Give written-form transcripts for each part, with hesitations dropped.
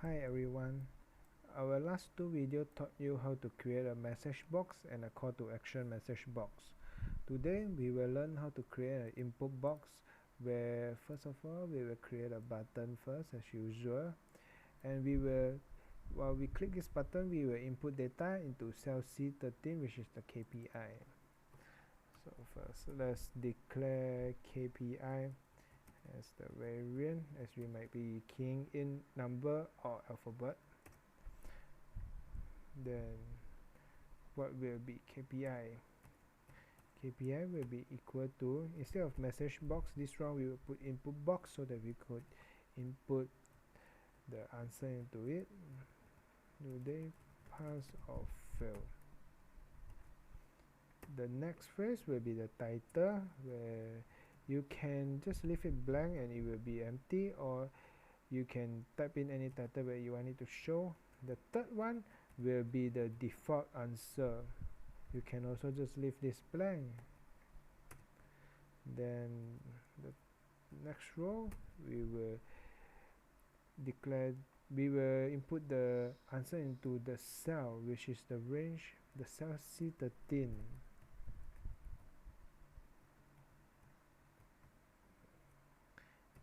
Hi everyone. Our last two videos taught you how to create a message box and a call to action message box. Today we will learn how to create an input box where first of all we will create a button first as usual, and while we click this button we will input data into cell C13, which is the KPI. So first let's declare KPI as the variant, as we might be keying in number or alphabet. Then what will be KPI? KPI will be equal to, instead of message box, this round we will put input box so that we could input the answer into it. Do they pass or fail? The next phrase will be the title, where you can just leave it blank and it will be empty, or you can type in any title where you want it to show. The third one will be the default answer. You can also just leave this blank. Then the next row we will input the answer into the cell, which is the range, the cell C13.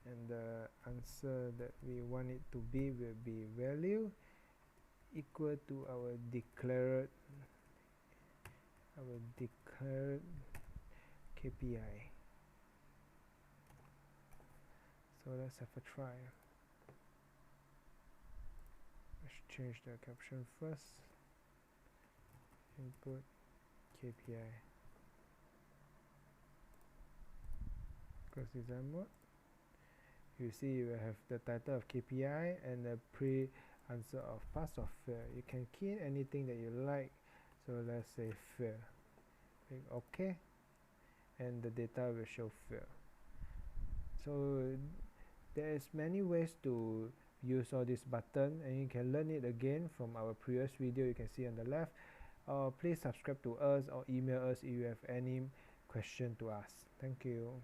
And the answer that we want it to be will be value equal to our declared KPI. So let's have a try. Let's change the caption first. Input KPI. Close design mode. You see you will have the title of KPI and the pre-answer of pass or fail. You can key in anything that you like. So let's say fail. Click OK, and the data will show fail. So there's many ways to use all this button, and you can learn it again from our previous video. You can see on the left. Please subscribe to us or email us if you have any question to ask. Thank you.